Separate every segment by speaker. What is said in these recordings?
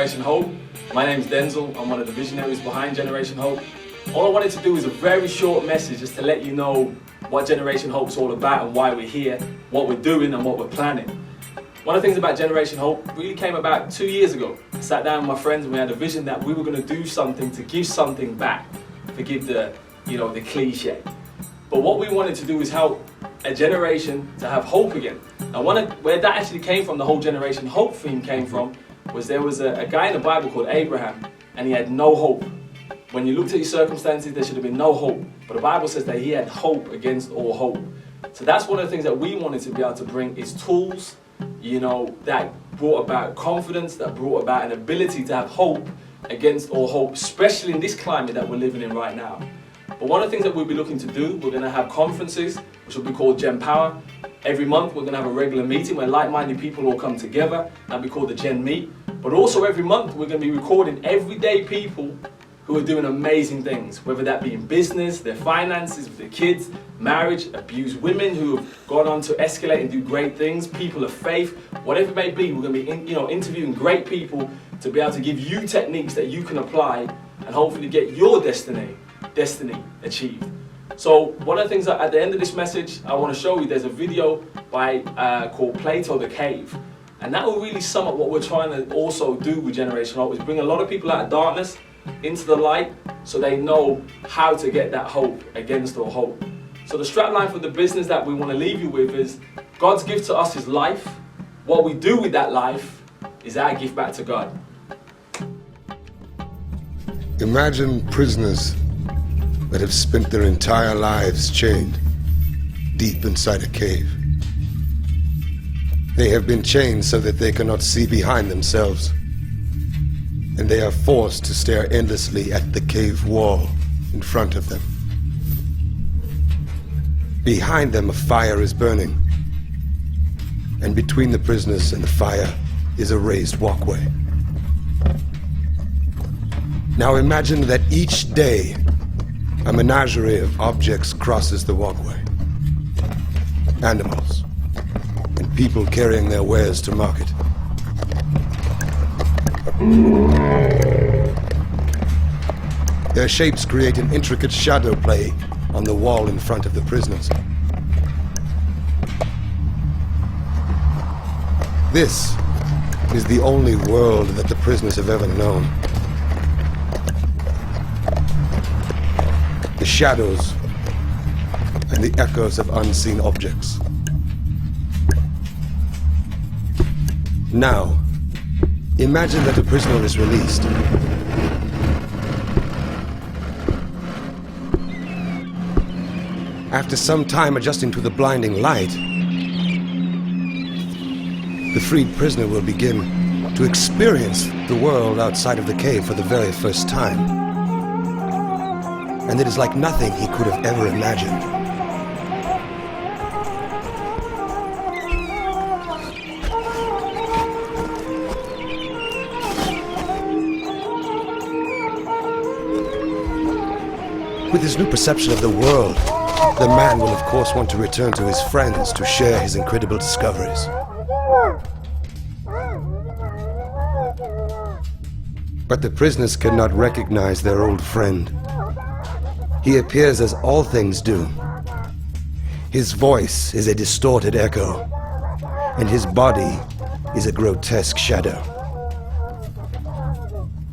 Speaker 1: Generation Hope. My name is Denzil. I'm one of the visionaries behind Generation Hope. All I wanted to do is a very short message just to let you know what Generation Hope's all about and why we're here, what we're doing and what we're planning. One of the things about Generation Hope really came about 2 years ago. I sat down with my friends and we had a vision that we were going to do something to give something back. Forgive the cliche. But what we wanted to do is help a generation to have hope again. Now where that actually came from, the whole Generation Hope theme came from, was there was a guy in the Bible called Abraham, and he had no hope. When you looked at his circumstances, there should have been no hope. But the Bible says that he had hope against all hope. So that's one of the things that we wanted to be able to bring is tools, that brought about confidence, that brought about an ability to have hope against all hope, especially in this climate that we're living in right now. But one of the things that we'll be looking to do, we're going to have conferences, which will be called Gen Power. Every month we're going to have a regular meeting where like-minded people all come together. That'll be called the Gen Meet. But also every month we're going to be recording everyday people who are doing amazing things, whether that be in business, their finances, with their kids, marriage, abused women who have gone on to escalate and do great things, people of faith, whatever it may be. We're going to be interviewing great people to be able to give you techniques that you can apply and hopefully get your destiny achieved. So one of the things that at the end of this message I want to show you, there's a video called Plato the Cave, and that will really sum up what we're trying to also do with Generation Hope, is bring a lot of people out of darkness into the light so they know how to get that hope against all hope. So the strapline for the business that we want to leave you with is God's gift to us is life. What we do with that life is our gift back to God.
Speaker 2: Imagine prisoners that have spent their entire lives chained deep inside a cave. They have been chained so that they cannot see behind themselves, and they are forced to stare endlessly at the cave wall in front of them. Behind them a fire is burning, and between the prisoners and the fire is a raised walkway. Now imagine that each day a menagerie of objects crosses the walkway. Animals and people carrying their wares to market. Their shapes create an intricate shadow play on the wall in front of the prisoners. This is the only world that the prisoners have ever known. The shadows and the echoes of unseen objects. Now, imagine that a prisoner is released. After some time adjusting to the blinding light, the freed prisoner will begin to experience the world outside of the cave for the very first time. And it is like nothing he could have ever imagined. With his new perception of the world, the man will of course want to return to his friends to share his incredible discoveries. But the prisoners cannot recognize their old friend. He appears as all things do. His voice is a distorted echo, and his body is a grotesque shadow.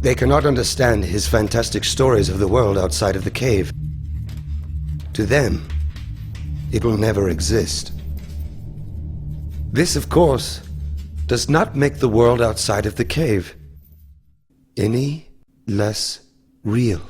Speaker 2: They cannot understand his fantastic stories of the world outside of the cave. To them, it will never exist. This, of course, does not make the world outside of the cave any less real.